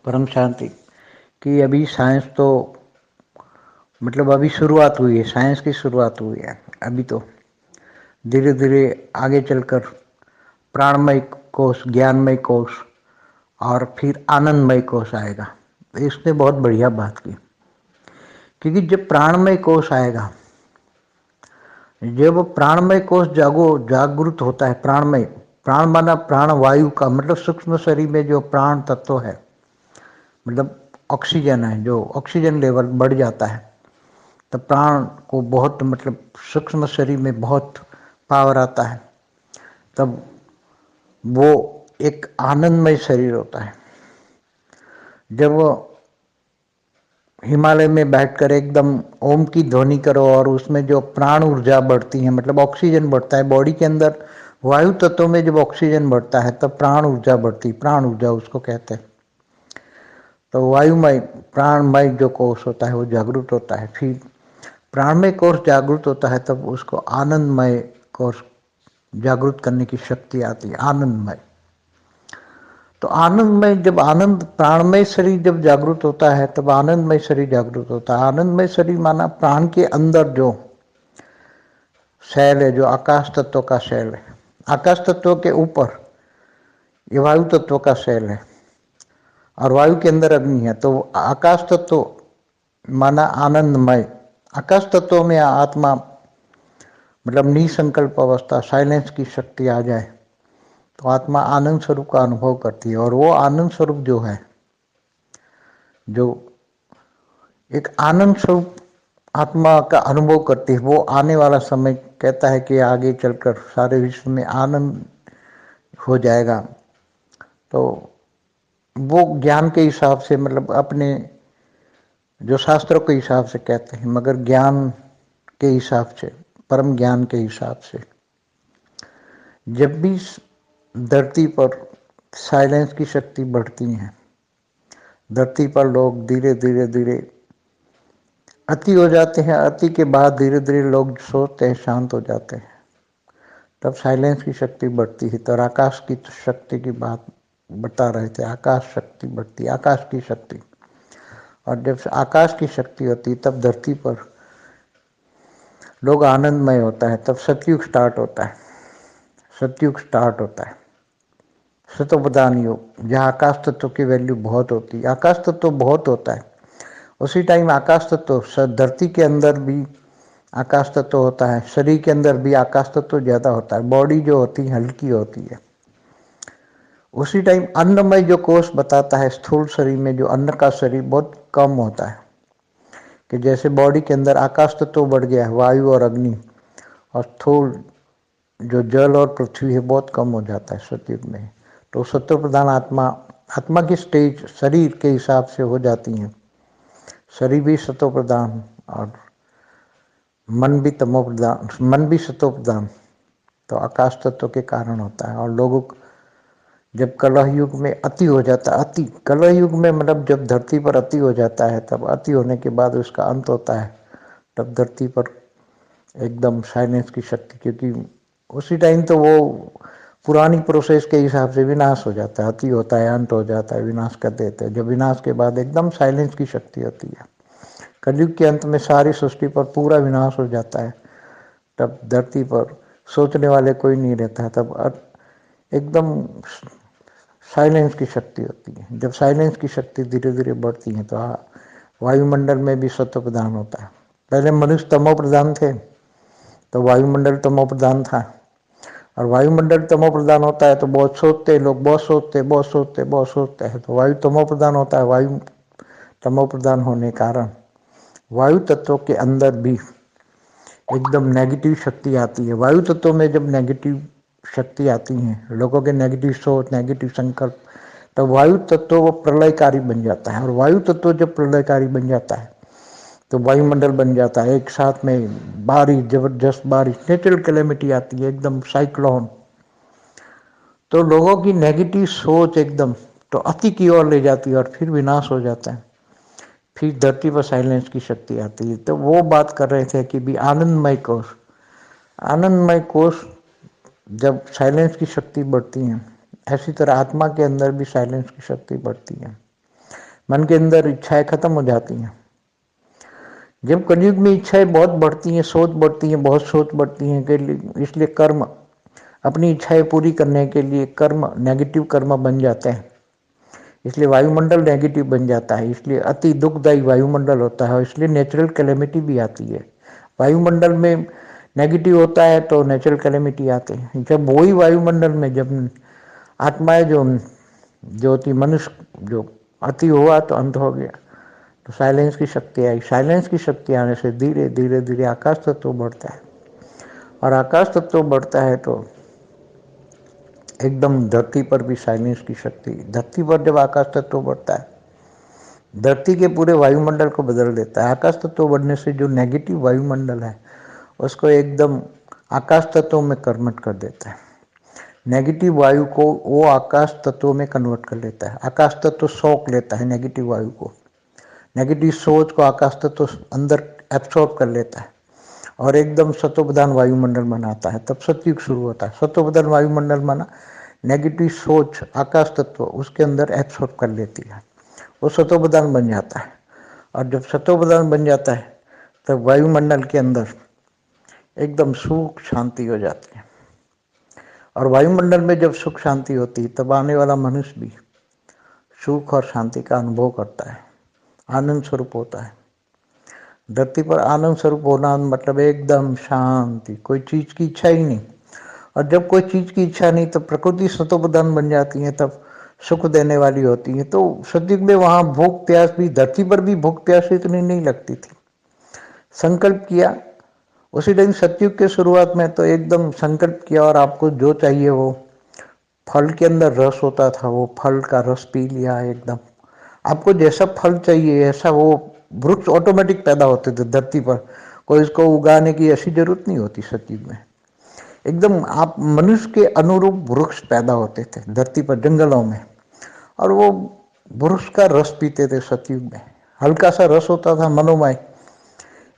परम शांति कि अभी साइंस तो मतलब अभी शुरुआत हुई है, साइंस की शुरुआत हुई है। अभी तो धीरे धीरे आगे चलकर प्राणमय कोश, ज्ञानमय कोश और फिर आनंदमय कोश आएगा। इसने बहुत बढ़िया बात की, क्योंकि जब प्राणमय कोश आएगा, जब प्राणमय कोश जागृत होता है, प्राणमय, प्राण माना प्राण वायु का मतलब सूक्ष्म शरीर में जो प्राण तत्व है, मतलब ऑक्सीजन है, जो ऑक्सीजन लेवल बढ़ जाता है तब प्राण को बहुत मतलब सूक्ष्म शरीर में बहुत पावर आता है। तब वो एक आनंदमय शरीर होता है। जब वो हिमालय में बैठकर एकदम ओम की ध्वनि करो और उसमें जो प्राण ऊर्जा बढ़ती है, मतलब ऑक्सीजन बढ़ता है बॉडी के अंदर, वायु तत्व में जब ऑक्सीजन बढ़ता है तब प्राण ऊर्जा बढ़ती, प्राण ऊर्जा उसको कहते हैं। तो वायुमय प्राणमय जो कोश होता है वो जागृत होता है। फिर प्राणमय कोश जागृत होता है तब उसको आनंदमय कोश जागृत करने की शक्ति आती है, आनंदमय। तो आनंदमय, जब आनंद प्राणमय शरीर जब जागृत होता है तब आनंदमय शरीर जागृत होता है। आनंदमय शरीर माना प्राण के अंदर जो शैल है, जो आकाश तत्व का शैल है, आकाश तत्व के ऊपर ये वायु तत्व का शैल है और वायु के अंदर अग्नि है। तो आकाश तत्व माना आनंदमय। आकाश तत्व में आत्मा मतलब निसंकल्प अवस्था, साइलेंस की शक्ति आ जाए तो आत्मा आनंद स्वरूप का अनुभव करती है। और वो आनंद स्वरूप जो है, जो एक आनंद स्वरूप आत्मा का अनुभव करती है, वो आने वाला समय कहता है कि आगे चलकर सारे विश्व में आनंद हो जाएगा। तो वो ज्ञान के हिसाब से, मतलब अपने जो शास्त्रों के हिसाब से कहते हैं, मगर ज्ञान के हिसाब से, परम ज्ञान के हिसाब से, जब भी धरती पर साइलेंस की शक्ति बढ़ती है, धरती पर लोग धीरे धीरे धीरे अति हो जाते हैं, अति के बाद धीरे धीरे लोग सोचते हैं, शांत हो जाते हैं, तब साइलेंस की शक्ति बढ़ती है। तो आकाश की शक्ति की बात बता रहे थे, आकाश शक्ति बढ़ती, आकाश की शक्ति। और जब आकाश की शक्ति होती है तब धरती पर लोग आनंदमय होता है, तब सतयुग स्टार्ट होता है, सतयुग स्टार्ट होता है, सतोप्रधान योग, जहाँ आकाश तत्व की वैल्यू बहुत होती है। आकाश तत्व बहुत होता है, उसी टाइम आकाश तत्व, धरती के अंदर भी आकाश तत्व होता है, शरीर के अंदर भी आकाश तत्व ज़्यादा होता है, बॉडी जो होती है हल्की होती है। उसी टाइम अन्नमय जो कोष बताता है, स्थूल शरीर में जो अन्न का शरीर बहुत कम होता है, कि जैसे बॉडी के अंदर आकाश तत्व बढ़ गया है, वायु और अग्नि, और स्थूल जो जल और पृथ्वी है बहुत कम हो जाता है सतयुग में। तो सत्व प्रधान आत्मा, आत्मा की स्टेज शरीर के हिसाब से हो जाती हैं, शरीर भी सत्व प्रधान और मन भी तमो प्रधान, मन भी सत्व प्रधान। तो आकाश तत्व के कारण होता है। और लोगों जब कलह युग में अति हो जाता है, अति कलह युग में मतलब जब धरती पर अति हो जाता है, तब अति होने के बाद उसका अंत होता है, तब धरती पर एकदम साइलेंस की शक्ति, क्योंकि उसी टाइम तो वो पुरानी प्रोसेस के हिसाब से विनाश हो जाता है, अति होता है, अंत हो जाता है, विनाश कर देते हैं। जब विनाश के बाद एकदम साइलेंस की शक्ति होती है, कलयुग के अंत में सारी सृष्टि पर पूरा विनाश हो जाता है, तब धरती पर सोचने वाले कोई नहीं रहता है, तब एकदम साइलेंस की शक्ति होती है। जब साइलेंस की शक्ति धीरे धीरे बढ़ती है तो वायुमंडल में भी सत्व प्रधान होता है। पहले मनुष्य तमो प्रधान थे, तो वायुमंडल तमो प्रधान था, और वायुमंडल तमो प्रधान होता है तो बहुत सोचते लोग, बहुत सोचते बहुत सोचते बहुत सोचते हैं, तो वायु तमो प्रधान होता है। वायु तमो प्रधान होने के कारण वायु तत्व के अंदर भी एकदम नेगेटिव शक्ति आती है। वायु तत्व में जब नेगेटिव शक्ति आती है, लोगों के नेगेटिव सोच, नेगेटिव संकल्प, तब वायु तत्व वो प्रलयकारी बन जाता है। और वायु तत्व जब प्रलयकारी बन जाता है तो वायुमंडल बन जाता है, एक साथ में बारिश, जबरदस्त बारिश, नेचुरल कैलेमिटी आती है, एकदम साइक्लोन। तो लोगों की नेगेटिव सोच एकदम तो अति की ओर ले जाती है और फिर विनाश हो जाता है, फिर धरती पर साइलेंस की शक्ति आती है। तो वो बात कर रहे थे कि भी आनंदमय कोश, आनंदमय कोश जब साइलेंस की शक्ति बढ़ती है, ऐसी तरह आत्मा के अंदर भी साइलेंस की शक्ति बढ़ती है। मन के अंदर इच्छाएं खत्म हो जाती हैं। जब कलयुग में इच्छाएं बहुत बढ़ती हैं, सोच बढ़ती हैं, बहुत सोच बढ़ती हैं कि इसलिए कर्म, अपनी इच्छाएं पूरी करने के लिए कर्म, नेगेटिव कर्म बन जाते हैं। इसलिए वायुमंडल नेगेटिव बन जाता है, इसलिए अति दुखदायी वायुमंडल होता है और इसलिए नेचुरल कैलेमिटी भी आती है। वायुमंडल में नेगेटिव होता है तो नेचुरल कैलेमिटी आते हैं। जब वही वायुमंडल में जब आत्माएं जो थी, मनुष्य जो अति हुआ तो अंत हो गया, तो साइलेंस की शक्ति आई। साइलेंस की शक्ति आने से धीरे धीरे धीरे आकाश तत्व बढ़ता है, और आकाश तत्व बढ़ता है तो एकदम धरती पर भी साइलेंस की शक्ति। धरती पर जब आकाश तत्व बढ़ता है, धरती के पूरे वायुमंडल को बदल देता है। आकाश तत्व बढ़ने से जो नेगेटिव वायुमंडल है उसको एकदम आकाश तत्व में कन्वर्ट कर देता है। नेगेटिव वायु को वो आकाश तत्व में कन्वर्ट कर लेता है। आकाश तत्व सोख लेता है नेगेटिव वायु को, नेगेटिव सोच को आकाश तत्व अंदर एब्सॉर्ब कर लेता है और एकदम सत्वप्रधान वायुमंडल बनाता है। तब सतयुग शुरू होता है। सत्वप्रधान वायुमंडल माना नेगेटिव सोच आकाश तत्व उसके अंदर एब्सॉर्ब कर लेती है, वो सत्वप्रधान बन जाता है। और जब सत्वप्रधान बन जाता है तब वायुमंडल के अंदर एकदम सुख शांति हो जाती है। और वायुमंडल में जब सुख शांति होती है तब आने वाला मनुष्य भी सुख और शांति का अनुभव करता है, आनंद स्वरूप होता है। धरती पर आनंद स्वरूप होना मतलब एकदम शांति, कोई चीज की इच्छा ही नहीं। और जब कोई चीज की इच्छा नहीं तो प्रकृति सत्वप्रधान बन जाती है, तब सुख देने वाली होती है। तो सतयुग में वहां भूख प्यास भी, धरती पर भी भूख प्यास इतनी नहीं लगती थी। संकल्प किया उसी दिन, सतयुग के शुरुआत में तो एकदम संकल्प किया और आपको जो चाहिए वो फल के अंदर रस होता था, वो फल का रस पी लिया। एकदम आपको जैसा फल चाहिए ऐसा वो वृक्ष ऑटोमेटिक पैदा होते थे धरती पर। कोई इसको उगाने की ऐसी जरूरत नहीं होती सतयुग में। एकदम आप मनुष्य के अनुरूप वृक्ष पैदा होते थे धरती पर, जंगलों में, और वो वृक्ष का रस पीते थे सतयुग में। हल्का सा रस होता था, मनोमय,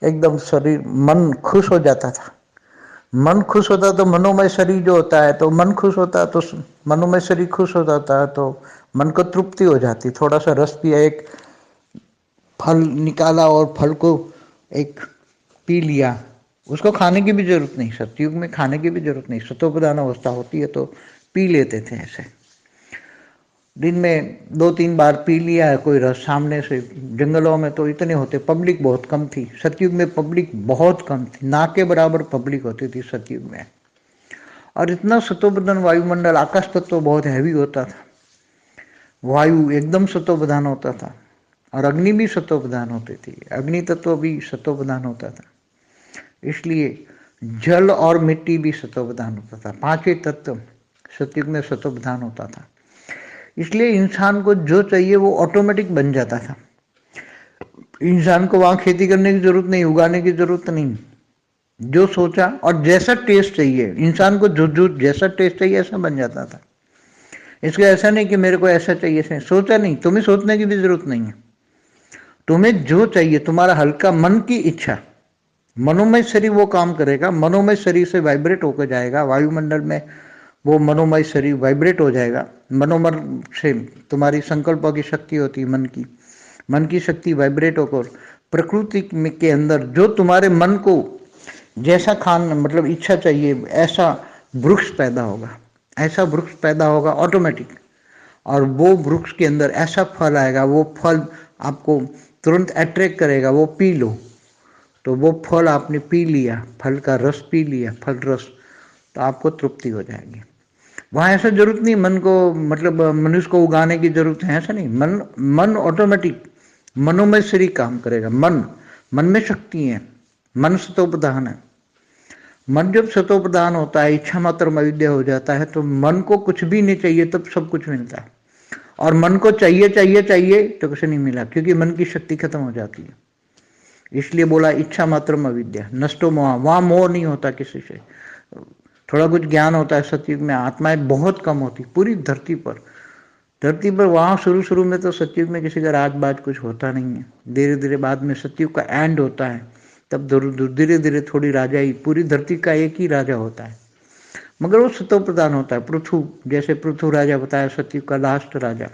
एकदम शरीर मन खुश हो जाता था। मन खुश होता तो मनोमय शरीर जो होता है, तो मन खुश होता तो मनोमय शरीर खुश हो जाता है, तो मन को तृप्ति हो जाती। थोड़ा सा रस पिया, एक फल निकाला और फल को एक पी लिया, उसको खाने की भी जरूरत नहीं। सतयुग में खाने की भी जरूरत नहीं, सत्वप्रधान अवस्था होती है तो पी लेते थे ऐसे। दिन में 2-3 बार पी लिया है कोई रस सामने से। जंगलों में तो इतने होते, पब्लिक बहुत कम थी सतयुग में, पब्लिक बहुत कम थी, ना के बराबर पब्लिक होती थी सतयुग में। और इतना सत्वप्रधान वायुमंडल, आकाश तत्व बहुत हैवी होता था, वायु एकदम सत्वप्रधान होता था, और अग्नि भी सत्वप्रधान होती थी, अग्नि तत्व भी सत्वप्रधान होता था। इसलिए जल और मिट्टी भी सत्वप्रधान होता था, 5 तत्व सतयुग में सत्वप्रधान होता था। इसलिए इंसान को जो चाहिए वो ऑटोमेटिक बन जाता था। इंसान को वहां खेती करने की जरूरत नहीं, उगाने की जरूरत नहीं। जो सोचा और जैसा टेस्ट चाहिए, इंसान को जो जैसा टेस्ट चाहिए ऐसा बन जाता था। इसका ऐसा नहीं कि मेरे को ऐसा चाहिए, ऐसा सोचा नहीं, तुम्हें सोचने की भी जरूरत नहीं है। तुम्हें जो चाहिए, तुम्हारा हल्का मन की इच्छा, मनोमय शरीर वो काम करेगा, मनोमय शरीर से वाइब्रेट होकर जाएगा वायुमंडल में, वो मनोमय शरीर वाइब्रेट हो जाएगा। मनोमन से तुम्हारी संकल्पों की शक्ति होती है, मन की शक्ति वाइब्रेट होकर प्रकृति के अंदर जो तुम्हारे मन को जैसा खान मतलब इच्छा चाहिए ऐसा वृक्ष पैदा होगा, ऐसा वृक्ष पैदा होगा ऑटोमेटिक। और वो वृक्ष के अंदर ऐसा फल आएगा, वो फल आपको तुरंत अट्रैक्ट करेगा। वो पी लो, तो वो फल आपने पी लिया, फल का रस पी लिया, फल रस, तो आपको तृप्ति हो जाएगी। वहाँ ऐसा जरूरत नहीं मन को मतलब मनुष्य को उगाने की जरूरत है, ऐसा नहीं। मन ऑटोमेटिक मनोमय शरीर काम करेगा। मन में शक्ति है, मन सत्वप्रधान है। मन जब सत्वप्रधान होता है, इच्छा मात्र अविद्या हो जाता है, तो मन को कुछ भी नहीं चाहिए तब सब कुछ मिलता है। और मन को चाहिए चाहिए चाहिए तो कुछ नहीं मिला, क्योंकि मन की शक्ति खत्म हो जाती है। इसलिए बोला इच्छा मात्र अविद्या नष्टो मोह, वहां मोह नहीं होता किसी से। थोड़ा कुछ ज्ञान होता है सतयुग में, आत्माएं बहुत कम होती पूरी धरती पर। वहां शुरू में तो सतयुग में किसी का राज बाज कुछ होता नहीं है। धीरे धीरे बाद में सतयुग का एंड होता है, तब धीरे धीरे थोड़ी राजा ही, पूरी धरती का एक ही राजा होता है, मगर वो सत्व प्रधान होता है। पृथु, जैसे पृथु राजा बताया सतयुग का लास्ट राजा,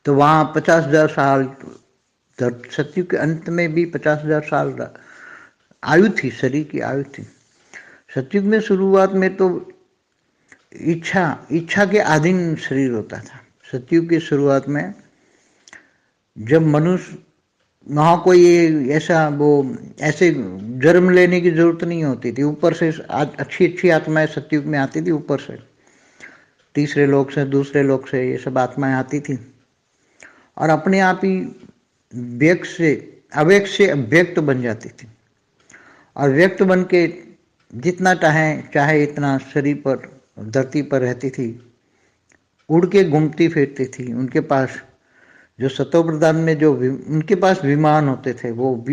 तो वहाँ 50,000 साल, सतयुग के अंत में भी 50,000 साल आयु थी, शरीर की आयु थी। सतयुग में शुरुआत में तो इच्छा के अधीन शरीर होता था। सतयुग की शुरुआत में जब मनुष्य, वहाँ कोई ऐसे जन्म लेने की जरूरत नहीं होती थी, ऊपर से अच्छी अच्छी आत्माएं सतयुग में आती थी, ऊपर से तीसरे लोक से, दूसरे लोक से ये सब आत्माएं आती थी और अपने आप ही अव्यक्त से अव्यक्त बन जाती थी और व्यक्त बन के जितना चाहे इतना शरीर पर, धरती पर रहती थी, उड़ के घूमती फिरती थी। उनके पास जो सतो प्रधान में जो उनके पास विमान होते थे, वो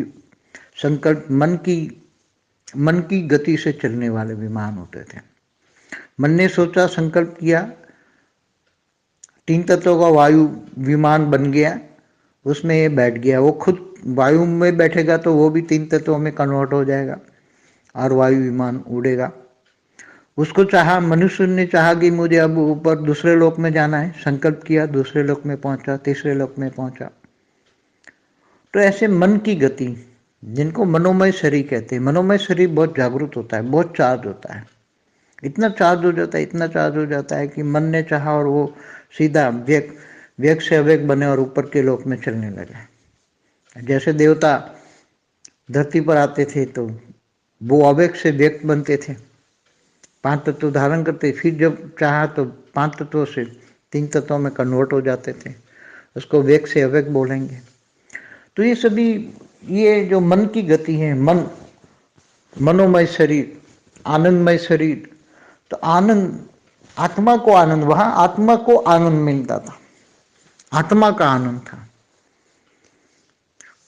संकल्प मन की गति से चलने वाले विमान होते थे। मन ने सोचा, संकल्प किया, 3 तत्वों का वायु विमान बन गया, उसमें ये बैठ गया। वो खुद वायु में बैठेगा तो वो भी 3 तत्वों में कन्वर्ट हो जाएगा और वायु विमान उड़ेगा। उसको चाहा, मनुष्य ने चाहा कि मुझे अब ऊपर दूसरे लोक में जाना है, संकल्प किया, दूसरे लोक में पहुंचा, तीसरे लोक में पहुंचा। तो ऐसे मन की गति, जिनको मनोमय शरीर कहते हैं, मनोमय शरीर बहुत जागरूक होता है, बहुत चार्ज होता है, इतना चार्ज हो जाता है कि मन ने चाहा और वो सीधा व्यक्त से अव्यक्त बने और ऊपर के लोक में चलने लगे। जैसे देवता धरती पर आते थे तो वो अव्यक्त से व्यक्त बनते थे, 5 तत्व धारण करते, फिर जब चाहा तो 5 तत्वों से 3 तत्वों में कन्वर्ट हो जाते थे, उसको व्यक्त से अव्यक्त बोलेंगे। तो ये सभी, ये जो मन की गति है, मनोमय शरीर, आनंदमय शरीर, तो आनंद, आत्मा को आनंद, वहां आत्मा को आनंद मिलता था, आत्मा का आनंद था।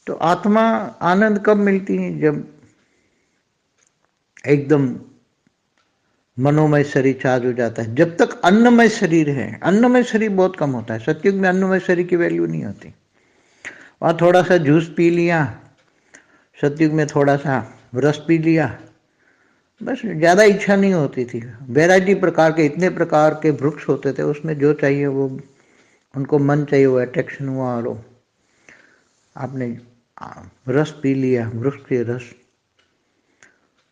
तो आत्मा आनंद कब मिलती है? जब एकदम मनोमय शरीर चार्ज हो जाता है। जब तक अन्नमय शरीर है, अन्नमय शरीर बहुत कम होता है, सतयुग में अन्नमय शरीर की वैल्यू नहीं होती। वहाँ थोड़ा सा जूस पी लिया, सतयुग में थोड़ा सा रस पी लिया, बस, ज़्यादा इच्छा नहीं होती थी। वैरायटी प्रकार के, इतने प्रकार के वृक्ष होते थे, उसमें जो चाहिए वो उनको मन चाहिए, वो अट्रैक्शन हुआ और आपने रस पी लिया, वृक्ष के रस।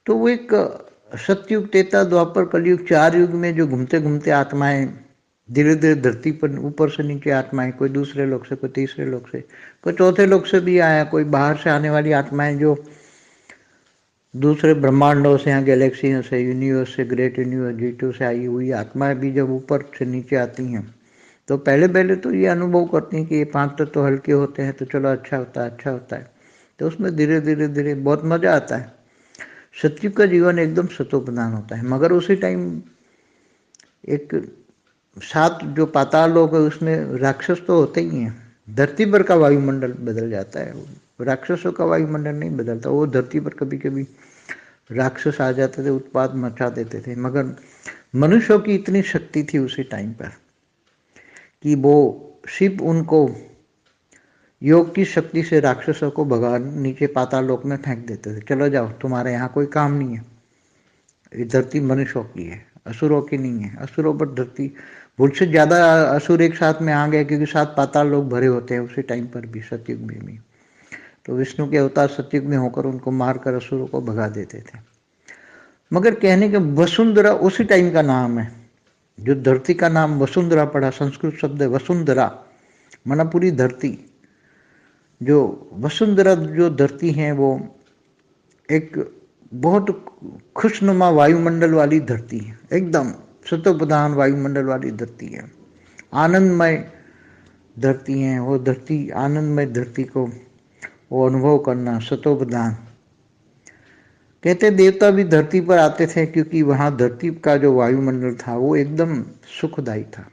तो वो एक सतयुग, त्रेता, द्वापर, कलयुग, 4 युग में जो घूमते घूमते आत्माएं धीरे धीरे धरती पर ऊपर से नीचे आत्माएं, कोई दूसरे लोक से, कोई तीसरे लोक से, कोई चौथे लोक से भी आया, कोई बाहर से आने वाली आत्माएं जो दूसरे ब्रह्मांडों से, यहाँ गैलेक्सियों से, यूनिवर्स से, ग्रेट यूनिवर्स G2 से आई हुई आत्माएं भी जब ऊपर से नीचे आती हैं तो पहले तो ये अनुभव करती हैं कि ये 5 तत्व तो हल्के होते हैं, तो चलो अच्छा होता है। तो उसमें धीरे धीरे बहुत मजा आता है। सतयुग का जीवन एकदम सतोप्रधान होता है, मगर उसी टाइम एक 7 जो पाताल लोक है उसमें राक्षस तो होते ही हैं। धरती पर का वायुमंडल बदल जाता है, राक्षसों का वायुमंडल नहीं बदलता। वो धरती पर कभी कभी राक्षस आ जाते थे, उत्पात मचा देते थे, मगर मनुष्यों की इतनी शक्ति थी उसी टाइम पर कि वो शिव उनको योग की शक्ति से राक्षसों को भगा नीचे पाताल लोक में फेंक देते थे। चलो जाओ, तुम्हारे यहाँ कोई काम नहीं है, ये धरती मनुष्यों की है, असुरों की नहीं है। असुरों पर धरती, भूल से ज़्यादा असुर एक साथ में आ गए, क्योंकि 7 पाताल लोग भरे होते हैं उसी टाइम पर भी, सतयुग में भी। तो विष्णु के अवतार सतयुग में होकर उनको मारकर असुरों को भगा देते थे। मगर कहने के वसुंधरा उसी टाइम का नाम है, जो धरती का नाम वसुंधरा पड़ा, संस्कृत शब्द है वसुंधरा, माना पूरी धरती। जो वसुंधरा जो धरती है वो एक बहुत खुशनुमा वायुमंडल वाली धरती है, एकदम सतोप्रधान वायुमंडल वाली धरती है, आनंदमय धरती है। वो धरती, आनंदमय धरती को वो अनुभव करना, सतोप्रधान। कहते देवता भी धरती पर आते थे, क्योंकि वहाँ धरती का जो वायुमंडल था वो एकदम सुखदायी था।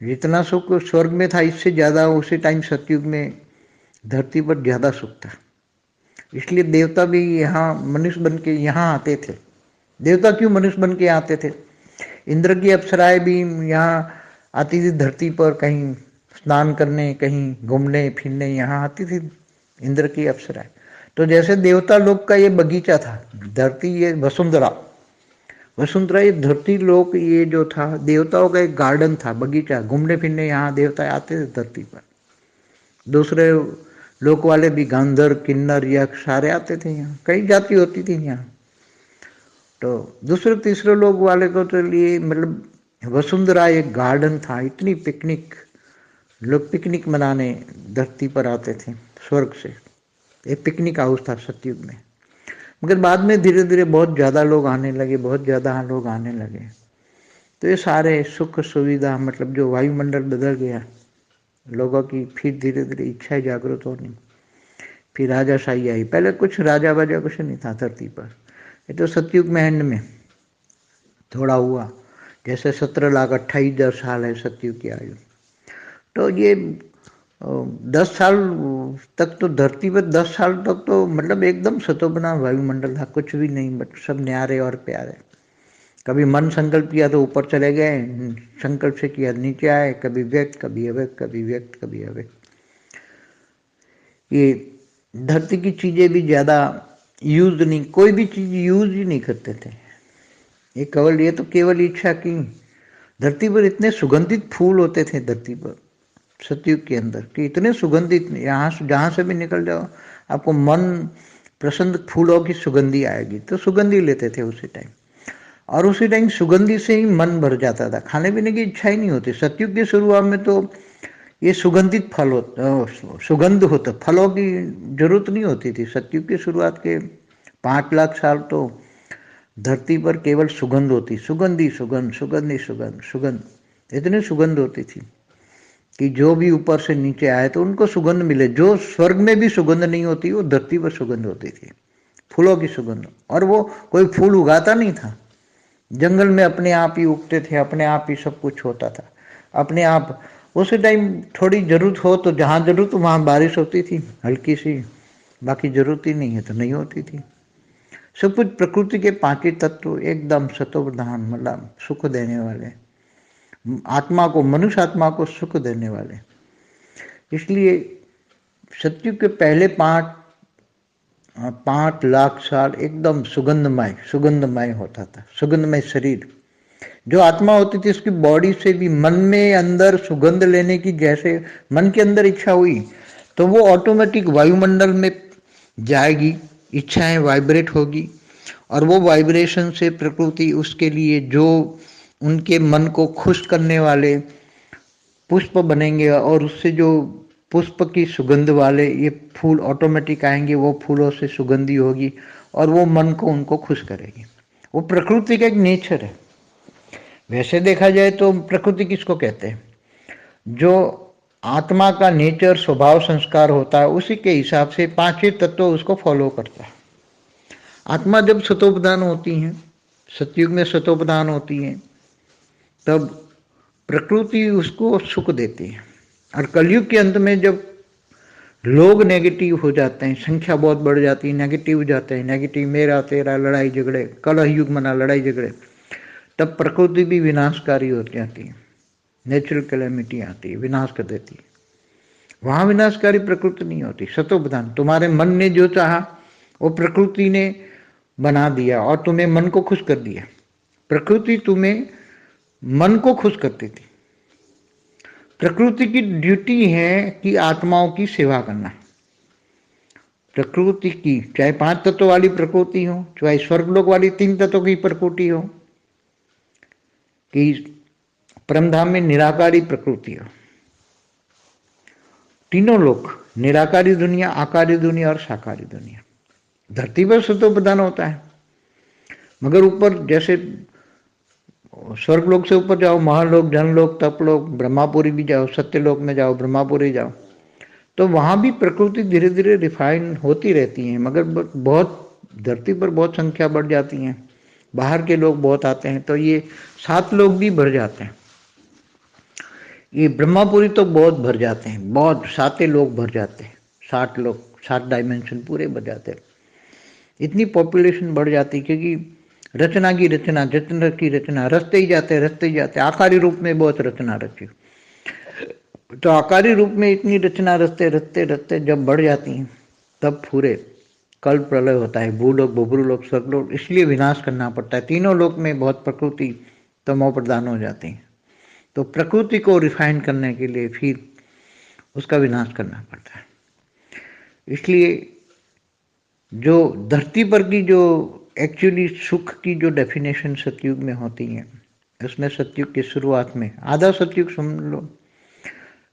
जितना सुख स्वर्ग में था, इससे ज़्यादा उसी टाइम सतयुग में धरती पर ज़्यादा सुख था। इसलिए देवता भी यहाँ मनुष्य बन के यहाँ आते थे। देवता क्यों मनुष्य बन के आते थे? इंद्र की अप्सराएं भी यहाँ आती थी धरती पर, कहीं स्नान करने, कहीं घूमने फिरने यहाँ आती थी इंद्र की अप्सराएं। तो जैसे देवता लोक का ये बगीचा था, धरती ये वसुंधरा, वसुंधरा ये धरती लोक, ये जो था देवताओं का एक गार्डन था, बगीचा, घूमने फिरने यहाँ देवता आते थे धरती पर। दूसरे लोक वाले भी, गांधर, किन्नर, यक्ष सारे आते थे यहाँ, कई जाति होती थी यहाँ। तो दूसरे तीसरे लोग वाले को तो लिए मतलब वसुंधरा एक गार्डन था, इतनी पिकनिक, लोग पिकनिक मनाने धरती पर आते थे स्वर्ग से। एक पिकनिक हाउस था सतयुग में। मगर बाद में धीरे धीरे बहुत ज़्यादा लोग आने लगे, बहुत ज़्यादा लोग आने लगे, तो ये सारे सुख सुविधा मतलब जो वायुमंडल बदल गया लोगों की, फिर धीरे धीरे इच्छाएं जागृत होनी, फिर राजाशाही आई। पहले कुछ राजा वाजा कुछ नहीं था धरती पर, ये तो सतयुग में एंड में थोड़ा हुआ। जैसे 17,28,000 साल है सतयुग की आयु। तो ये 10 साल तक तो धरती पर 10 साल तक तो मतलब एकदम सतोबना वायुमंडल था, कुछ भी नहीं, बट सब न्यारे और प्यारे। कभी मन संकल्प किया तो ऊपर चले गए, संकल्प से किया नीचे आए, कभी व्यक्त कभी अव्यक्त, कभी व्यक्त कभी अव्यक्त। ये धरती की चीजें भी ज्यादा यूज नहीं, कोई भी चीज यूज ही नहीं करते थे। ये तो केवल इच्छा की। धरती पर इतने सुगंधित फूल होते थे धरती पर सतयुग के अंदर कि इतने सुगंधित, यहाँ जहाँ से भी निकल जाओ आपको मन प्रसन्न, फूलों की सुगंधी आएगी, तो सुगंधी लेते थे उसी टाइम। और उसी टाइम सुगंधी से ही मन भर जाता था, खाने पीने की इच्छा ही नहीं होती। सतयुग की शुरुआत में तो ये सुगंधित फल होता, सुगंध होता, फलों की जरूरत नहीं होती थी। सतयुग की शुरुआत के 5 लाख साल तो धरती पर केवल सुगंध होती, सुगंधी सुगंध, सुगंधी सुगंध, सुगंध, इतनी सुगंध होती थी कि जो भी ऊपर से नीचे आए तो उनको सुगंध मिले। जो स्वर्ग में भी सुगंध नहीं होती वो धरती पर सुगंध होती थी, फूलों की सुगंध। और वो कोई फूल उगाता नहीं था, जंगल में अपने आप ही उगते थे, अपने आप ही सब कुछ होता था अपने आप। उसी टाइम थोड़ी जरूरत हो तो जहाँ जरूरत वहाँ बारिश होती थी हल्की सी, बाकी जरूरत ही नहीं है तो नहीं होती थी। सब कुछ प्रकृति के 5 तत्व एकदम सतोप्रधान, मतलब सुख देने वाले, आत्मा को, मनुष्य आत्मा को सुख देने वाले। इसलिए सतयुग के पहले 5 लाख साल एकदम सुगंधमय, सुगंधमय होता था, सुगंधमय शरीर। जो आत्मा होती थी उसकी बॉडी से भी मन में अंदर सुगंध लेने की, जैसे मन के अंदर इच्छा हुई तो वो ऑटोमेटिक वायुमंडल में जाएगी, इच्छाएं वाइब्रेट होगी, और वो वाइब्रेशन से प्रकृति उसके लिए जो उनके मन को खुश करने वाले पुष्प बनेंगे, और उससे जो पुष्प की सुगंध वाले ये फूल ऑटोमेटिक आएंगे, वो फूलों से सुगंधी होगी और वो मन को उनको खुश करेगी। वो प्रकृति का एक नेचर है। वैसे देखा जाए तो प्रकृति किसको कहते हैं? जो आत्मा का नेचर, स्वभाव, संस्कार होता है, उसी के हिसाब से 5 तत्व उसको फॉलो करता है। आत्मा जब सतोप्रधान होती हैं, सतयुग में सतोप्रधान होती हैं, तब प्रकृति उसको सुख देती है। और कलयुग के अंत में जब लोग नेगेटिव हो जाते हैं, संख्या बहुत बढ़ जाती है, नेगेटिव हो जाते हैं, नेगेटिव, मेरा तेरा, लड़ाई झगड़े, कलह युग मना, लड़ाई झगड़े, तब प्रकृति भी विनाशकारी हो जाती है, नेचुरल कैलेमिटी आती है, विनाश कर देती है। वहां विनाशकारी प्रकृति नहीं होती, सतोप्रधान। तुम्हारे मन ने जो चाहा वो प्रकृति ने बना दिया और तुम्हें मन को खुश कर दिया। प्रकृति तुम्हें मन को खुश करती थी। प्रकृति की ड्यूटी है कि आत्माओं की सेवा करना। प्रकृति की, चाहे 5 तत्व वाली प्रकृति हो, चाहे स्वर्गलोक वाली 3 तत्वों की प्रकृति हो, कि परमधाम में निराकारी प्रकृति हो। तीनों लोक, निराकारी दुनिया, आकारी दुनिया और साकारी दुनिया। धरती पर सतोप्रधान होता है, मगर ऊपर जैसे स्वर्गलोक से ऊपर जाओ, महालोक, जनलोक, तपलोक, ब्रह्मापुरी भी जाओ, सत्यलोक में जाओ, ब्रह्मापुरी जाओ, तो वहां भी प्रकृति धीरे धीरे रिफाइन होती रहती है। मगर बहुत धरती पर बहुत संख्या बढ़ जाती है, बाहर के लोग बहुत आते हैं, तो ये 7 लोग भी भर जाते हैं। ये ब्रह्मापुरी तो बहुत भर जाते हैं, बहुत 7 लोग भर जाते हैं, 60 लोग, 7 डायमेंशन पूरे भर जाते हैं। इतनी पॉपुलेशन बढ़ जाती है क्योंकि रचना की रचना, जतन की रचना, रचते ही जाते, आकारी रूप में बहुत रचना रची। तो आकारी रूप में इतनी रचना रचते रचते रचते जब बढ़ जाती हैं, तब पूरे कल प्रलय होता है, भूलोक, बभ्रूलोक, स्वर्गलोक, इसलिए विनाश करना पड़ता है। तीनों लोक में बहुत प्रकृति तमो प्रधान हो जाती है, तो प्रकृति को रिफाइन करने के लिए फिर उसका विनाश करना पड़ता है। इसलिए जो धरती पर की जो एक्चुअली सुख की जो डेफिनेशन सतयुग में होती है, उसमें सतयुग की शुरुआत में आधा सतयुग समझ लो,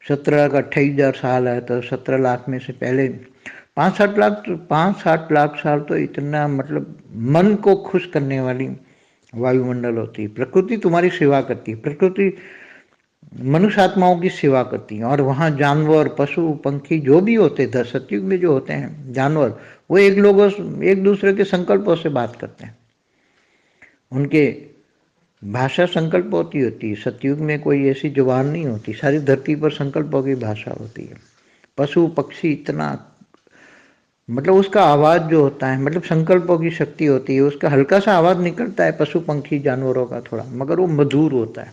17 लाख 28 हजार साल है, तो 17 लाख में से पहले 5-7 लाख साल तो इतना मतलब मन को खुश करने वाली वायुमंडल होती है। प्रकृति तुम्हारी सेवा करती है, प्रकृति मनुष्य आत्माओं की सेवा करती है। और वहाँ जानवर, पशु, पंखी जो भी होते थे सतयुग में, जो होते हैं जानवर, वो एक दूसरे के संकल्पों से बात करते हैं। उनके भाषा संकल्प होती है। सतयुग में कोई ऐसी जुबान नहीं होती, सारी धरती पर संकल्पों की भाषा होती है। पशु पक्षी इतना मतलब उसका आवाज जो होता है, मतलब संकल्पों की शक्ति होती है, उसका हल्का सा आवाज निकलता है पशु पंखी जानवरों का थोड़ा, मगर वो मधुर होता है।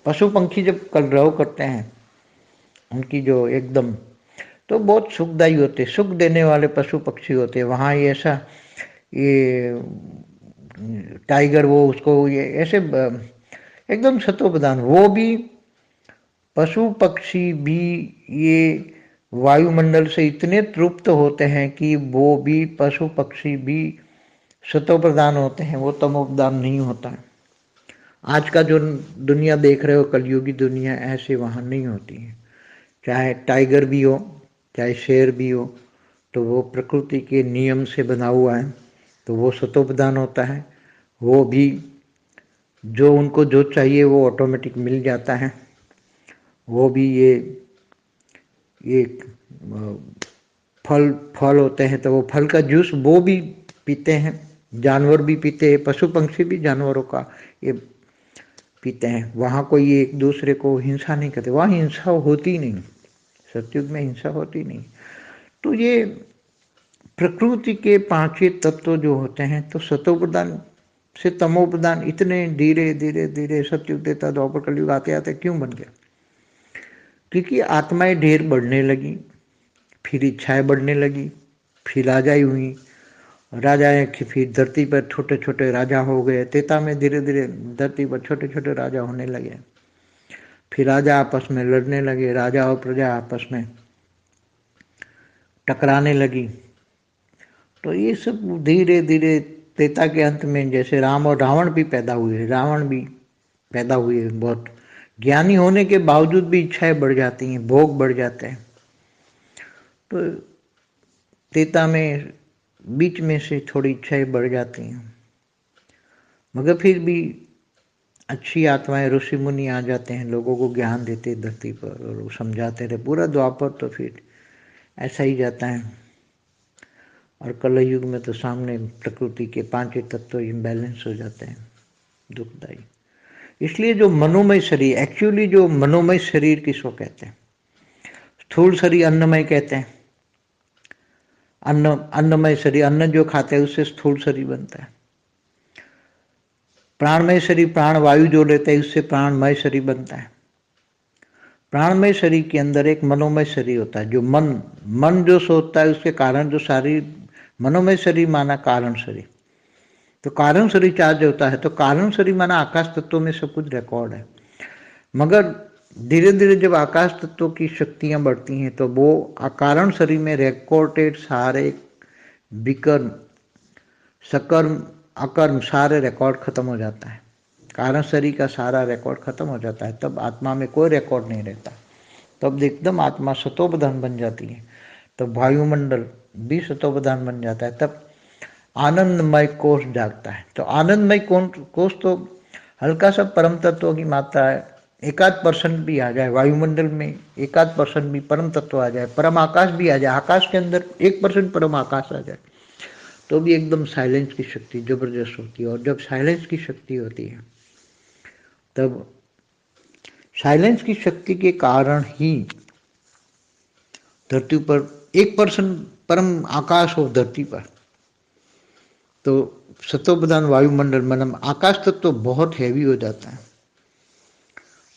पशु पंखी जब कलरव करते हैं, उनकी जो एकदम, तो बहुत सुखदायी होते, सुख देने वाले पशु पक्षी होते हैं। वहाँ ये ऐसा ये टाइगर, वो उसको ये ऐसे एकदम सतोप्रधान, वो भी पशु पक्षी भी ये वायुमंडल से इतने तृप्त होते हैं कि वो भी पशु पक्षी भी सतोप्रधान होते हैं, वो तमोप्रधान नहीं होता है। आज का जो दुनिया देख रहे हो, कलयुगी दुनिया, ऐसे वहाँ नहीं होती है। चाहे टाइगर भी हो, चाहे शेर भी हो, तो वो प्रकृति के नियम से बना हुआ है, तो वो सतोप्रधान होता है। वो भी जो उनको जो चाहिए वो ऑटोमेटिक मिल जाता है। वो भी ये फल होते हैं, तो वो फल का जूस वो भी पीते हैं, जानवर भी पीते हैं, पशु पंक्षी भी जानवरों का ये पीते हैं। वहाँ कोई एक दूसरे को हिंसा नहीं करते, वहाँ हिंसा होती नहीं, सतयुग में हिंसा होती नहीं। तो ये प्रकृति के पांचों तत्व जो होते हैं, तो सतोप्रधान से तमोप्रधान इतने धीरे धीरे धीरे सतयुग देता द्वापर कलयुग आते आते क्यों बन गया? क्योंकि आत्माएं ढेर बढ़ने लगी, फिर इच्छाएं बढ़ने लगी, फिर राजाई हुई, राजाएं फिर धरती पर छोटे छोटे राजा हो गए। त्रेता में धीरे धीरे धरती पर छोटे छोटे राजा होने लगे, फिर राजा आपस में लड़ने लगे, राजा और प्रजा आपस में टकराने लगी। तो ये सब धीरे धीरे त्रेता के अंत में जैसे राम और रावण भी पैदा हुए, रावण भी पैदा हुए, बहुत ज्ञानी होने के बावजूद भी इच्छाएं बढ़ जाती हैं, भोग बढ़ जाते हैं। तो त्रेता में बीच में से थोड़ी इच्छाएं बढ़ जाती हैं, मगर फिर भी अच्छी आत्माएं ऋषि मुनि आ जाते हैं, लोगों को ज्ञान देते धरती पर, और वो समझाते रहे पूरा द्वापर, तो फिर ऐसा ही जाता है। और कलयुग में तो सामने प्रकृति के पांचों तत्व इम्बैलेंस हो जाते हैं, दुखदायी। इसलिए जो मनोमय शरीर, एक्चुअली जो मनोमय शरीर किसको कहते हैं? स्थूल शरीर अन्नमय कहते हैं। अन्नमय शरीर, अन्न जो खाते हैं उससे स्थूल शरीर बनता है। प्राणमय शरीर, प्राण वायु जो लेते हैं उससे प्राणमय शरीर बनता है। प्राणमय शरीर के अंदर एक मनोमय शरीर होता है, जो मन जो सोचता है उसके कारण जो शरीर, मनोमय शरीर माना कारण शरीर। तो कारण शरीर चार्ज होता है, तो कारण शरीर माना आकाश तत्वों में सब कुछ रिकॉर्ड है। मगर धीरे धीरे जब आकाश तत्वों की शक्तियां बढ़ती हैं, तो वो अकारण शरीर में रिकॉर्डेड सारे विकर्म, सकर्म, अकर्म सारे रिकॉर्ड खत्म हो जाता है। कारण शरीर का सारा रिकॉर्ड खत्म हो जाता है, तब आत्मा में कोई रिकॉर्ड नहीं रहता, तब एकदम आत्मा सतोप्रधान बन जाती है। तब वायुमंडल भी सतोप्रधान बन जाता है, तब आनंदमय कोष जागता है। तो आनंदमय कोष तो हल्का सा परम तत्व की मात्रा है, 1% भी आ जाए वायुमंडल में, 1% भी परम तत्व आ जाए, परम आकाश भी आ जाए, आकाश के अंदर 1% परम आकाश आ जाए, तो भी एकदम साइलेंस की शक्ति जबरदस्त होती है। और जब साइलेंस की शक्ति होती है, तब साइलेंस की शक्ति के कारण ही धरती पर 1% परम आकाश हो धरती पर, तो सतोप्रधान वायुमंडल मतलब आकाश तत्व तो बहुत हैवी हो जाता है।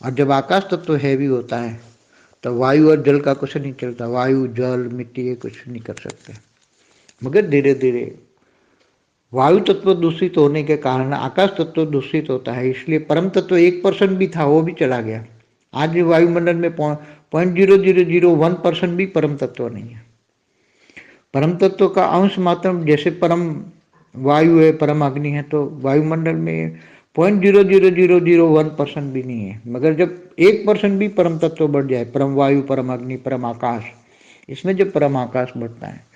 और जब आकाश तत्व तो हैवी होता है, तो वायु और जल का कुछ नहीं चलता, वायु जल मिट्टी ये कुछ नहीं कर सकते। मगर धीरे धीरे वायु तत्व दूषित होने के कारण आकाश तत्व दूषित होता है, इसलिए परम तत्व 1% भी था, वो भी चला गया। आज भी वायुमंडल में 0.0001% भी परम तत्व नहीं है। परम तत्व का अंश मात्र, जैसे परम वायु है, परम अग्नि है, तो वायुमंडल में 0.00001% भी नहीं है। मगर जब 1% भी परम तत्व बढ़ जाए, परम वायु, परम अग्नि, परम आकाश, इसमें जब परम आकाश बढ़ता है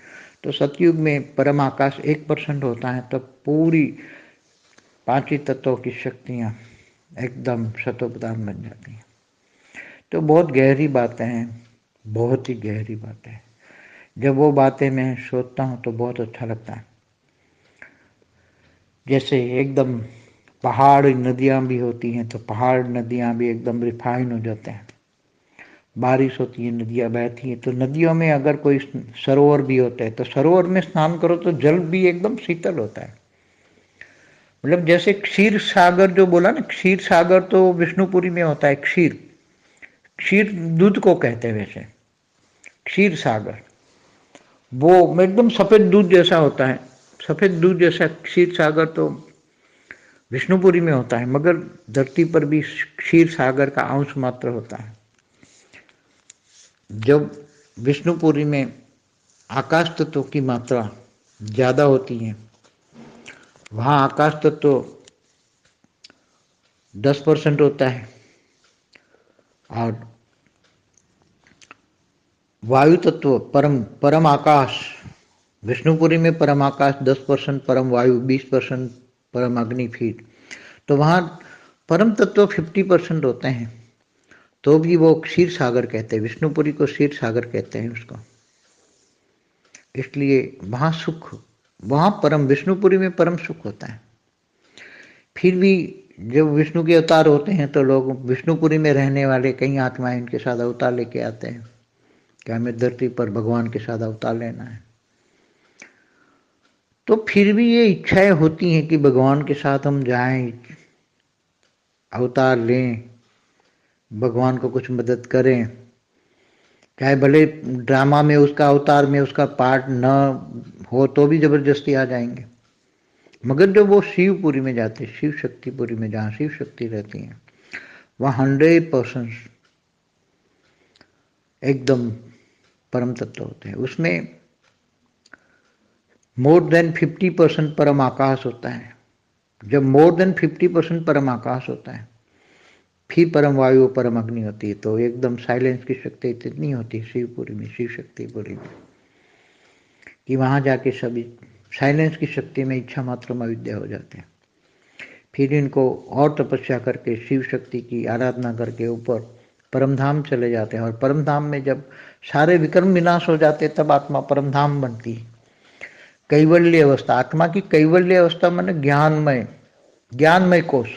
तो सतयुग में परम आकाश 1% होता है, तब पूरी पांचों तत्वों की शक्तियां एकदम शतोपदान बन जाती हैं। तो बहुत गहरी बातें हैं, बहुत ही गहरी बातें हैं। जब वो बातें मैं सोचता हूँ तो बहुत अच्छा लगता है। जैसे एकदम पहाड़ नदियाँ भी होती हैं, तो पहाड़ नदियाँ भी एकदम रिफाइन हो जाते हैं। बारिश होती है, नदियाँ बहती हैं, तो नदियों में अगर कोई सरोवर भी होता है तो सरोवर में स्नान करो तो जल भी एकदम शीतल होता है। मतलब जैसे क्षीर सागर जो बोला ना, क्षीर सागर तो विष्णुपुरी में होता है। क्षीर, क्षीर दूध को कहते हैं वैसे, क्षीर सागर वो एकदम सफेद दूध जैसा होता है। सफेद दूध जैसा क्षीर सागर तो विष्णुपुरी में होता है, मगर धरती पर भी क्षीर सागर का अंश मात्र होता है। जब विष्णुपुरी में आकाश तत्व की मात्रा ज्यादा होती है, वहाँ आकाश तत्व 10% होता है और वायु तत्व परम आकाश, विष्णुपुरी में परम आकाश 10%, परम वायु 20%, परम अग्नि फीट, तो वहाँ परम तत्व 50% होते हैं, तो भी वो क्षीर सागर कहते हैं। विष्णुपुरी को क्षीर सागर कहते हैं उसको, इसलिए वहाँ सुख, वहाँ परम विष्णुपुरी में परम सुख होता है। फिर भी जब विष्णु के अवतार होते हैं तो लोग विष्णुपुरी में रहने वाले कई आत्माएं इनके साथ अवतार लेके आते हैं कि हमें धरती पर भगवान के साथ अवतार लेना है। तो फिर भी ये इच्छाएं होती हैं कि भगवान के साथ हम जाएं, अवतार लें, भगवान को कुछ मदद करें, चाहे भले ड्रामा में उसका अवतार में उसका पार्ट न हो तो भी जबरदस्ती आ जाएंगे। मगर जब वो शिवपुरी में जाते, शिव शक्तिपुरी में जहाँ शिव शक्ति रहती है, वहाँ 100% एकदम परम तत्व होते हैं। उसमें मोर देन 50% परम आकाश होता है। जब मोर देन 50% परम आकाश होता है, फिर परम वायु, परम अग्नि होती है, तो एकदम साइलेंस की शक्ति इतनी होती है शिवपुरी में, शिव शक्तिपुरी में, कि वहाँ जाके सभी साइलेंस की शक्ति में इच्छा मात्र में विद्या हो जाते हैं। फिर इनको और तपस्या करके शिव शक्ति की आराधना करके ऊपर परमधाम चले जाते हैं, और परमधाम में जब सारे विकर्म विनाश हो जाते तब आत्मा परमधाम बनती है। कैवल्य अवस्था, आत्मा की कैवल्य अवस्था माने ज्ञानमय, ज्ञानमय कोश,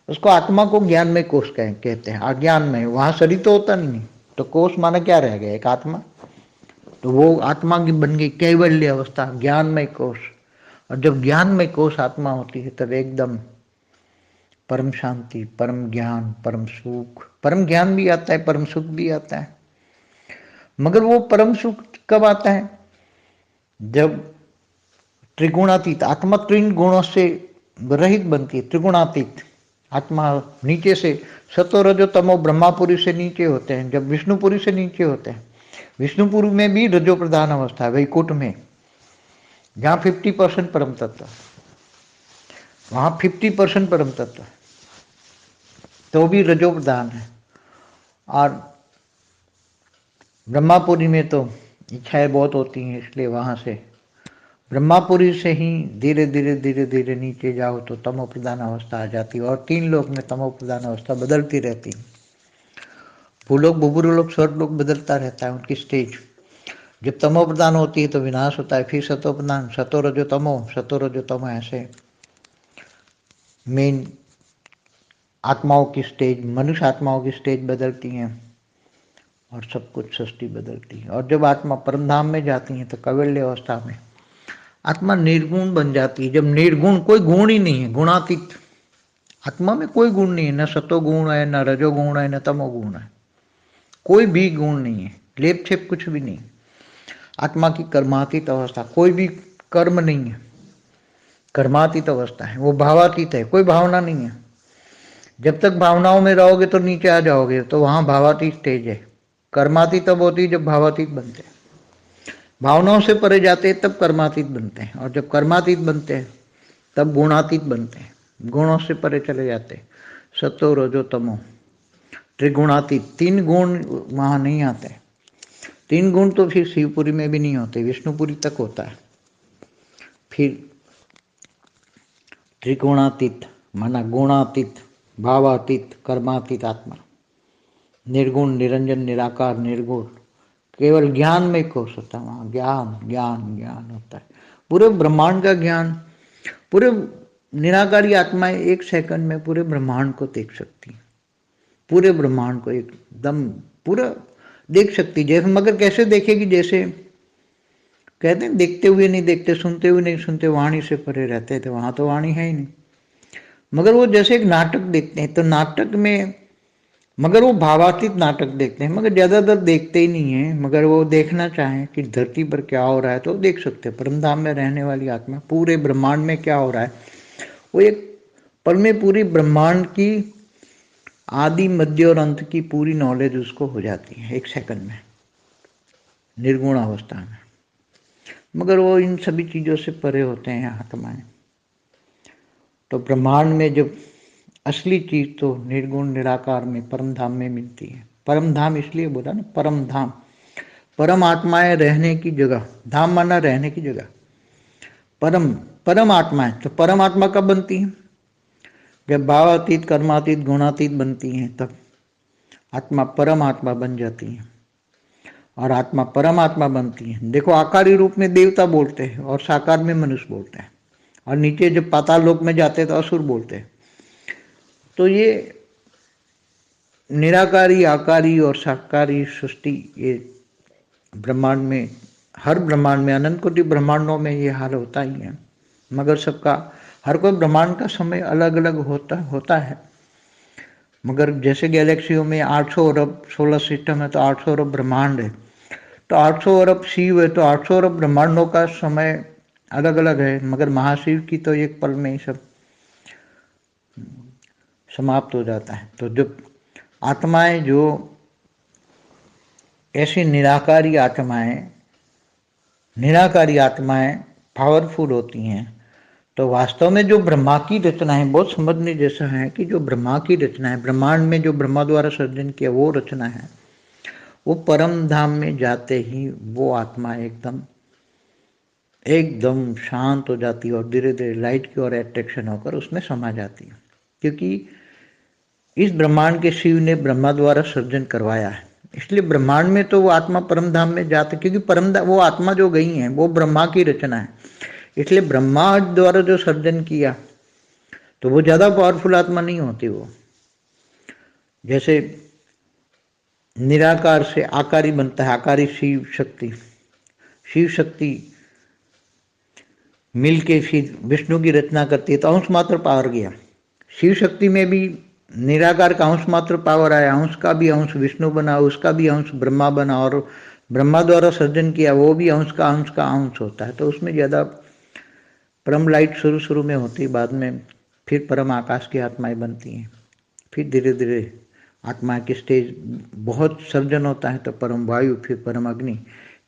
उसको आत्मा को ज्ञानमय कोश कहते हैं। अज्ञानमय, वहाँ शरीर तो होता नहीं, तो कोश माना क्या रह गया, एक आत्मा, तो वो आत्मा की बन गई कैवल्य अवस्था, ज्ञानमय कोश। और जब ज्ञानमय कोश आत्मा होती है तब एकदम परम शांति, परम ज्ञान, परम सुख, परम ज्ञान भी आता है, परम सुख भी आता है। मगर वो परम सुख कब आता है, जब त्रिगुणातीत आत्मा तीन गुणों से रहित बनती है। त्रिगुणातीत आत्मा नीचे से सतो रजो तमो ब्रह्मापुरी से नीचे होते हैं, जब विष्णुपुरी से नीचे होते हैं। विष्णुपुरी में भी रजो प्रधान अवस्था है, वैकुंठ में जहाँ 50% परम तत्व, वहाँ 50% परम तत्व, तो भी रजो प्रधान है। और ब्रह्मापुरी में तो इच्छाएं बहुत होती हैं, इसलिए वहाँ से ब्रह्मापुरी से ही धीरे धीरे धीरे धीरे नीचे जाओ तो तमो प्रधान अवस्था आ जाती है, और 3 लोक में तमो प्रधान अवस्था बदलती रहती है। भूलोक, भूभुलोक, स्वर्गलोक बदलता रहता है उनकी स्टेज। जब तमो प्रधान होती है तो विनाश होता है, फिर सतो प्रधान, सतो रजो तमो, सतो रजो तमो, ऐसे मेन आत्माओं की स्टेज, मनुष्य आत्माओं की स्टेज बदलती हैं और सब कुछ सृष्टि बदलती है। और जब आत्मा परमधाम में जाती है तो कैवल्य अवस्था में आत्मा निर्गुण बन जाती है। जब निर्गुण, कोई गुण ही नहीं है, गुणातीत आत्मा में कोई गुण नहीं है, न सतो गुण है, न रजो गुण है, न तमो गुण है, कोई भी गुण नहीं है, लेप छेप कुछ भी नहीं। आत्मा की कर्मातीत अवस्था, कोई भी कर्म नहीं है, कर्मातीत अवस्था है, वो भावातीत है, कोई भावना नहीं है। जब तक भावनाओं में रहोगे तो नीचे आ जाओगे, तो वहां भावातीत स्टेज है। कर्मातीत तब होती है जब भावातीत बनते हैं, भावनाओं से परे जाते हैं तब कर्मातीत बनते हैं, और जब कर्मातीत बनते हैं तब गुणातीत बनते हैं, गुणों से परे चले जाते हैं, सतो रजो तमो त्रिगुणातीत। तीन गुण वहां नहीं आते, तीन गुण तो फिर शिवपुरी में भी नहीं होते, विष्णुपुरी तक होता है। फिर त्रिगुणातीत माना गुणातीत, भावातीत, कर्मातीत आत्मा, निर्गुण, निरंजन, निराकार, निर्गुण, केवल ज्ञान में कोश होता है वहां, ज्ञान ज्ञान ज्ञान होता है, पूरे ब्रह्मांड का ज्ञान। पूरे निराकारी आत्माएं एक सेकंड में पूरे ब्रह्मांड को देख सकती है, पूरे ब्रह्मांड को एकदम पूरा देख सकती। जैसे मगर कैसे देखेगी, जैसे कहते हैं देखते हुए नहीं देखते, सुनते हुए नहीं सुनते, वाणी से परे रहते थे, वहां तो वाणी है ही नहीं। मगर वो जैसे एक नाटक देखते हैं, तो नाटक में मगर वो भावातीत नाटक देखते हैं, मगर ज्यादातर देखते ही नहीं है। मगर वो देखना चाहें कि धरती पर क्या हो रहा है तो देख सकते हैं। परमधाम में रहने वाली आत्मा पूरे ब्रह्मांड में क्या हो रहा है, वो एक पल में पूरी ब्रह्मांड की आदि मध्य और अंत की पूरी नॉलेज उसको हो जाती है एक सेकंड में, निर्गुण अवस्था में। मगर वो इन सभी चीजों से परे होते हैं आत्माएं। तो ब्रह्मांड में जब असली चीज तो निर्गुण निराकार में परम धाम में मिलती है। परम धाम इसलिए बोला ना, परम धाम, परम आत्माएं रहने की जगह, धाम माना रहने की जगह, परम परम आत्माएं। तो परम आत्मा कब बनती है, जब भावातीत, कर्मातीत, गुणातीत बनती हैं, तब आत्मा परम आत्मा बन जाती है। और आत्मा परमात्मा बनती है। देखो आकारी रूप में देवता बोलते हैं और साकार में मनुष्य बोलते हैं, और नीचे जब पाताल लोक में जाते हैं तो असुर बोलते हैं। तो ये निराकारी, आकारी और साकारी सृष्टि, ये ब्रह्मांड में, हर ब्रह्मांड में, अनंत कोटि ब्रह्मांडों में ये हाल होता ही है। मगर सबका, हर कोई ब्रह्मांड का समय अलग अलग होता है। मगर जैसे गैलेक्सियों में 800 अरब सोलर सिस्टम है, तो 800 अरब ब्रह्मांड है, तो 800 अरब शिव है, तो 800 अरब ब्रह्मांडों का समय अलग अलग है। मगर महाशिव की तो एक पल में ही सब समाप्त हो जाता है। तो जब आत्माएं, जो ऐसी निराकारी आत्माएं पावरफुल होती हैं, तो वास्तव में जो ब्रह्मा की रचना है, बहुत समझने जैसा है कि जो ब्रह्मा की रचना है, ब्रह्मांड में जो ब्रह्मा द्वारा सर्जन किया वो रचना है, वो परम धाम में जाते ही वो आत्मा एकदम एकदम शांत हो जाती है और धीरे धीरे लाइट की ओर अट्रैक्शन होकर उसमें समा जाती है। क्योंकि इस ब्रह्मांड के शिव ने ब्रह्मा द्वारा सर्जन करवाया है, इसलिए ब्रह्मांड में तो वो आत्मा परम धाम में जाते, क्योंकि परम धाम, वो आत्मा जो गई है वो ब्रह्मा की रचना है, इसलिए ब्रह्मा द्वारा जो सर्जन किया, तो वो ज्यादा पावरफुल आत्मा नहीं होती। वो जैसे निराकार से आकारी बनता है, आकारी शिव शक्ति मिलके फिर विष्णु की रचना करती है, तो अंश मात्र पावर गया। शिव शक्ति में भी निराकार का अंश मात्र पावर आया, अंश का भी अंश विष्णु बना, उसका भी अंश ब्रह्मा बना, और ब्रह्मा द्वारा सर्जन किया वो भी अंश का अंश होता है। तो उसमें ज़्यादा परम लाइट शुरू में होती, बाद में फिर परम आकाश की आत्माएं बनती हैं। फिर धीरे धीरे आत्मा के स्टेज बहुत सर्जन होता है, तो परम वायु, फिर परम अग्नि,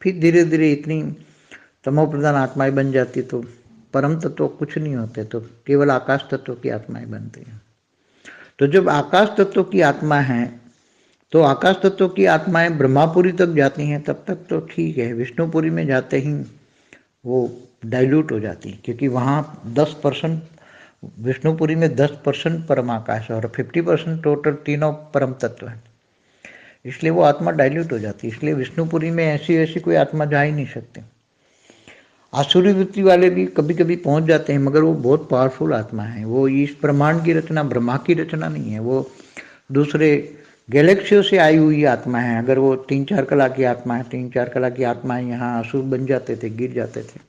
फिर धीरे धीरे इतनी तमो प्रधान आत्माएं बन जाती, तो परम तत्व कुछ नहीं होते, तो केवल आकाश तत्व की आत्माएं बनती हैं। तो जब आकाश तत्व की आत्मा है, तो आकाश तत्व की आत्माएं ब्रह्मापुरी तक जाती हैं, तब तक तो ठीक है। विष्णुपुरी में जाते ही वो डाइल्यूट हो जाती है, क्योंकि वहाँ 10%, विष्णुपुरी में 10% परम आकाश है और 50% टोटल तीनों परम तत्व है, इसलिए वो आत्मा डाइल्यूट हो जाती है। इसलिए विष्णुपुरी में ऐसी कोई आत्मा जा ही नहीं सकती। आसुरी वृत्ति वाले भी कभी कभी पहुंच जाते हैं, मगर वो बहुत पावरफुल आत्मा है। वो इस ब्रह्मांड की रचना, ब्रह्मा की रचना नहीं है, वो दूसरे गैलेक्सियों से आई हुई आत्मा है। अगर वो 3-4 कला की आत्मा है, 3-4 कला की आत्माएं यहाँ असुर बन जाते थे, गिर जाते थे।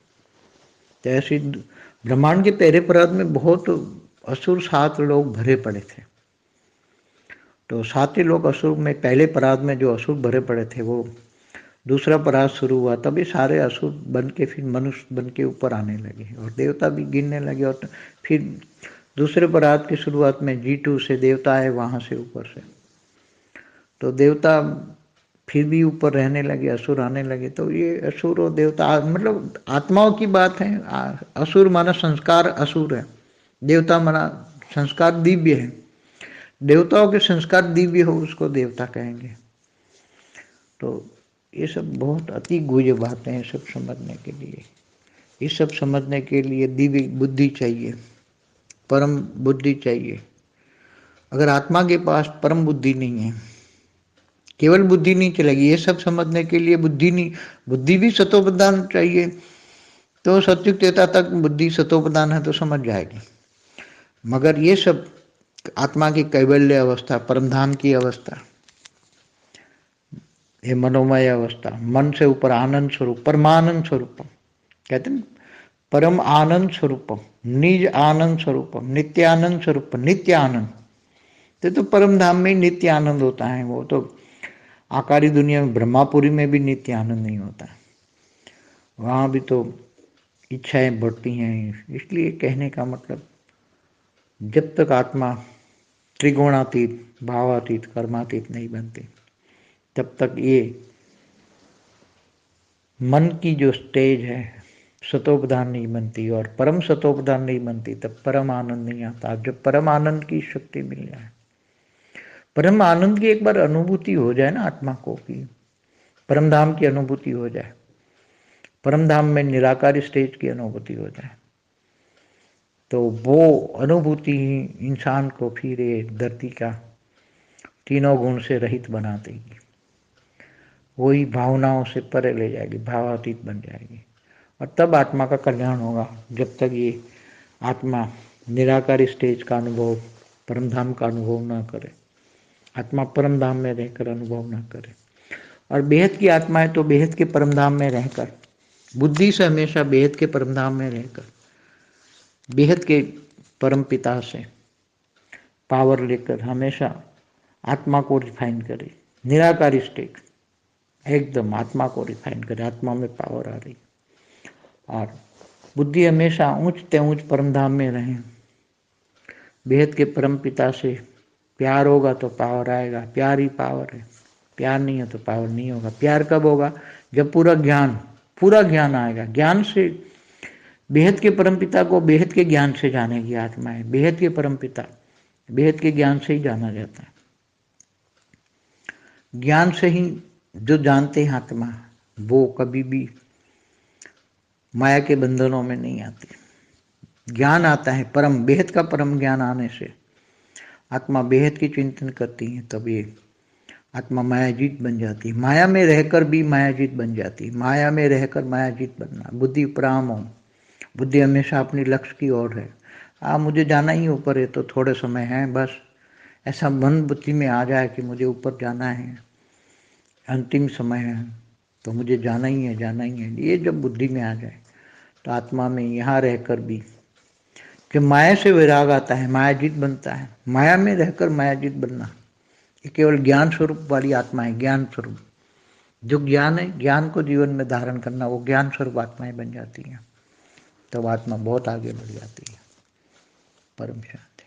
तो ऐसी ब्रह्मांड के पहले परात में बहुत असुर 7 लोग भरे पड़े थे। तो 7 लोग असुर में, पहले परात में जो असुर भरे पड़े थे, वो दूसरा परात शुरू हुआ, तब ये सारे असुर बन के फिर मनुष्य बन के ऊपर आने लगे और देवता भी गिरने लगे। और फिर दूसरे परात की शुरुआत में G2 से देवता आए वहाँ से ऊपर से, तो देवता फिर भी ऊपर रहने लगे, असुर आने लगे। तो ये असुर और देवता मतलब आत्माओं की बात है। असुर माना संस्कार असुर है, देवता माना संस्कार दिव्य है। देवताओं के संस्कार दिव्य हो उसको देवता कहेंगे। तो ये सब बहुत अति गुह्य बातें हैं सब समझने के लिए। ये सब समझने के लिए दिव्य बुद्धि चाहिए, परम बुद्धि चाहिए। अगर आत्मा के पास परम बुद्धि नहीं है, केवल बुद्धि नहीं चलेगी। ये सब समझने के लिए बुद्धि नहीं, बुद्धि भी सतोप्रधान चाहिए। तो सत्युग त्रेता तक बुद्धि सतोप्रधान है तो समझ जाएगी। मगर ये सब आत्मा की कैवल्य अवस्था, परमधाम की अवस्था, ये मनोमय अवस्था, मन से ऊपर आनंद स्वरूप, परमानंद स्वरूपम कहते हैं, परम आनंद स्वरूपम, निज आनंद स्वरूपम, नित्यानंद स्वरूपम, नित्य आनंद। तो परम धाम में नित्य आनंद होता है। वो तो आकारी दुनिया में ब्रह्मापुरी में भी नित्य आनंद नहीं होता है, वहाँ भी तो इच्छाएं बढ़ती हैं। इसलिए कहने का मतलब, जब तक आत्मा त्रिगुणातीत, भावातीत, कर्मातीत नहीं बनती, तब तक ये मन की जो स्टेज है सतोप्रधान नहीं बनती, और परम सतोप्रधान नहीं बनती, तब परम आनंद नहीं आता। जब परम आनंद की शक्ति मिल जाए, परम आनंद की एक बार अनुभूति हो जाए ना आत्मा को, कि परम धाम की अनुभूति हो जाए, परम धाम में निराकार स्टेज की अनुभूति हो जाए, तो वो अनुभूति ही इंसान को फिर ये धरती का तीनों गुण से रहित बना देगी। वही भावनाओं से परे ले जाएगी, भावातीत बन जाएगी। और तब आत्मा का कल्याण होगा। जब तक ये आत्मा निराकार स्टेज का अनुभव, परमधाम का अनुभव ना करे, आत्मा परमधाम में रहकर अनुभव ना करे। और बेहद की आत्मा है तो बेहद के परमधाम में रहकर, बुद्धि से हमेशा बेहद के परमधाम में रहकर, बेहद के परम पिता से पावर लेकर हमेशा आत्मा को रिफाइन करे। निराकार स्टेज एकदम आत्मा को रिफाइन करे, आत्मा में पावर आ रही, और बुद्धि हमेशा ऊंचते ऊंच परमधाम में रहे। बेहद के परम पिता से प्यार होगा तो पावर आएगा, प्यार ही पावर है। प्यार नहीं है तो पावर नहीं होगा। प्यार कब होगा? जब पूरा ज्ञान आएगा। ज्ञान से बेहद के परम पिता को बेहद के ज्ञान से जानेगी आत्माएं। बेहद के परम पिता बेहद के ज्ञान से ही जाना जाता है। ज्ञान से ही जो जानते हैं आत्मा, वो कभी भी माया के बंधनों में नहीं आती। ज्ञान आता है परम, बेहद का परम ज्ञान आने से आत्मा बेहद की चिंतन करती है, तब ये आत्मा मायाजीत बन जाती है। माया में रहकर भी मायाजीत बन जाती है। माया में रहकर मायाजीत बनना, बुद्धि प्राम हो। बुद्धि हमेशा अपनी लक्ष्य की ओर है। मुझे जाना ही ऊपर है, तो थोड़े समय है बस, ऐसा मन बुद्धि में आ जाए कि मुझे ऊपर जाना है, अंतिम समय है तो मुझे जाना ही है, जाना ही है। ये जब बुद्धि में आ जाए तो आत्मा में यहाँ रहकर भी, कि माया से वैराग आता है, मायाजीत बनता है। माया में रहकर मायाजीत बनना, ये केवल ज्ञान स्वरूप वाली आत्मा है। ज्ञान स्वरूप जो ज्ञान है, ज्ञान को जीवन में धारण करना, वो ज्ञान स्वरूप आत्माएं बन जाती हैं। तब आत्मा बहुत आगे बढ़ जाती है। परम शांति।